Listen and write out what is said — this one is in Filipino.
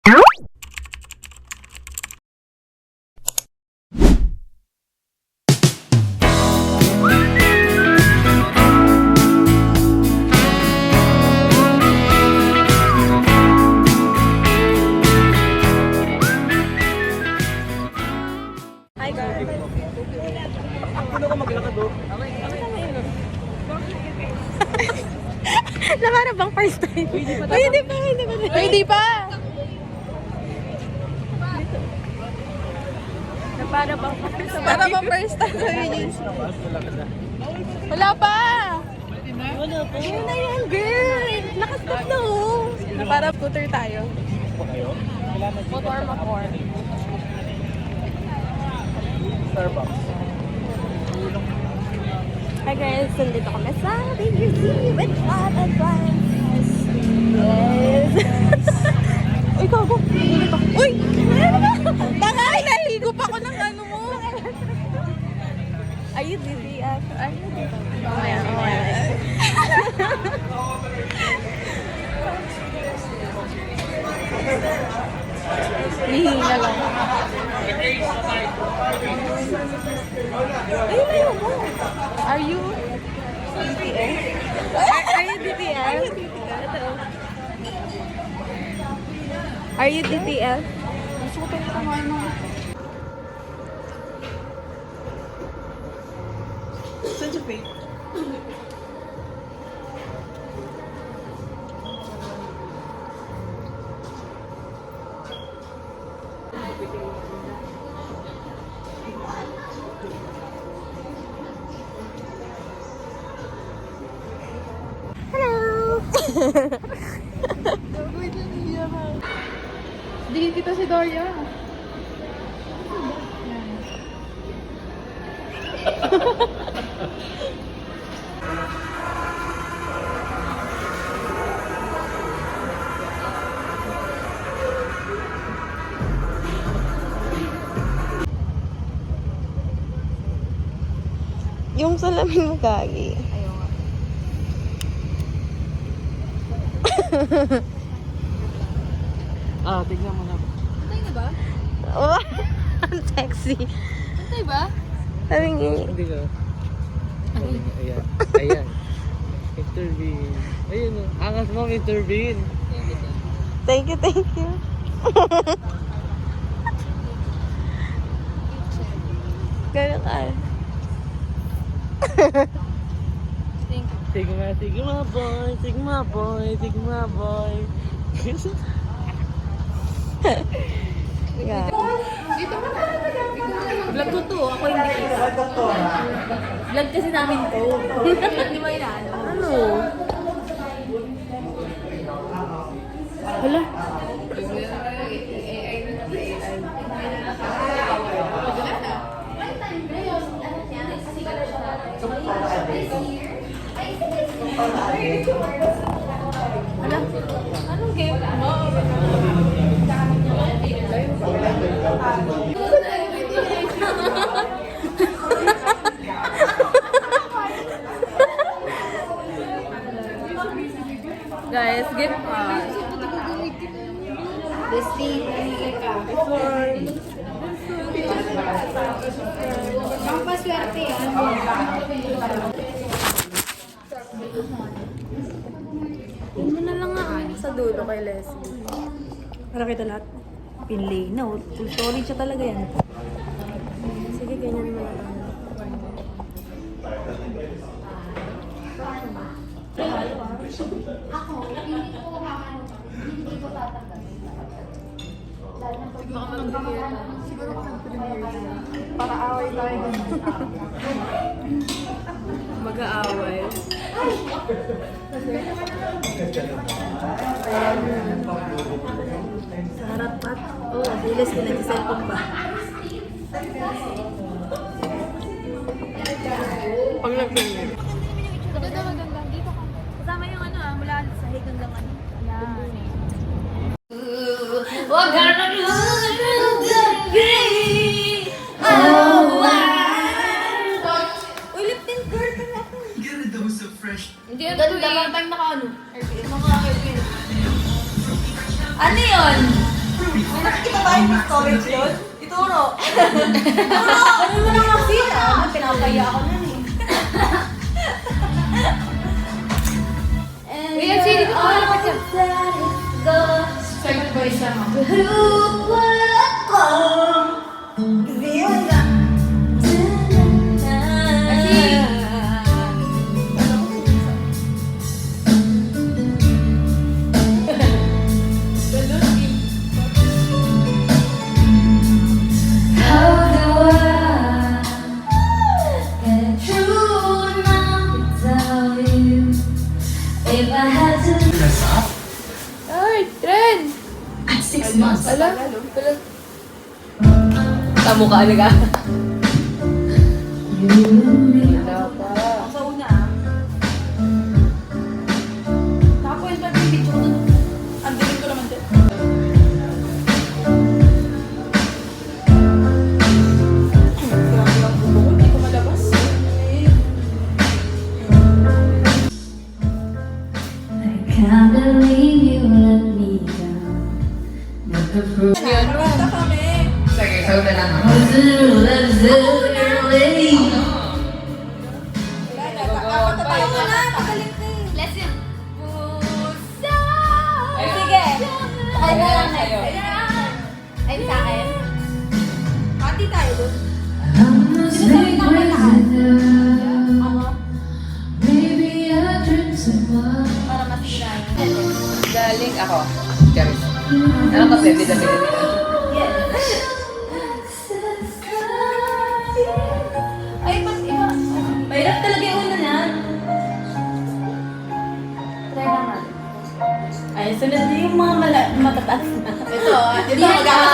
Hi guys. Ano ka maglakad do? Na para bang first time? Hindi pa. Hindi pa. Na para bang first time sa videos? Wala pa. Wala na yan, girl. Nakastop na oh. Na para scooter tayo. Motor. Starbucks. Hi guys, nandito kami sa BGC with Flat Advance. Yes. Uy, kago. Uy! Baka naligo pa ako ng ano mo. Are you dizzy? Are you dizzy? Mamaya. Hihinga lang. Ay, layo mo. Are you DTS? Are you DTS? Ito. Are you DTS? Nasutan ko nga mo. Saan siya pay? Hindi kita si Doria. Yung salamin mo, Kagi. Ayaw nga. Tignan mo na. Antay na ba? Oh, ang sexy. Antay ba? Sabi nga, Hindi ka. Ayan. Intervene. Ayun o. Angas mo, intervene. thank you. Ganun ka. Sigma boy. Yeah. Vlog ko to, ako hindi ko. Vlog kasi namin to. Hindi mo inaano. Ano? Hala. Hala. Anong game? Guys, get Pampaswerte yan. Hindi na lang nga sa dulo kay Leslie. Para kita lahat. Pinlay. No, solid siya talaga yan. Sige, ganyan mo lang. Para away tayo. Mag-aaway. Sa harap at, bilis ka nag-cellphone ba? Pag nag-film. Maganda. Dito ka. Kasama yung mula sa hig hanggang ano. Ayan. Wag ka na Uy, lip tint girl ka na. Hindi yan ganda lang time naka ano. Mga ano yun? yung storage doon? Ituro. Ano mo nang makita? Pinapaya ako nun eh. Wait, ang sili ko pa wala ka Second voice lang ako. Ay, trend! At 6 months. Wala. Tamo ka, ano ka? Sa una ah. Nakakwenta din yung video doon. Ang dilim ko naman din. Grabe ang bubo ko, hindi ko malabas. Can't believe you let me down. Kanta kami. Sige, sagot na lang ako. Kakanta tayo na. Magaling ka eh. Let's go. Sige. Ay na lang na yun. Ay, sa akin. Hati tayo doon. Maybe I drink some wine. Para masira. Galing ako. Charis. Ano kasi? Bida-bida. Ay, ba't iba? Mahirap talaga yung una na. Try naman. Ay, sunod din yung mga matataas na. Ito, ito magkakasama.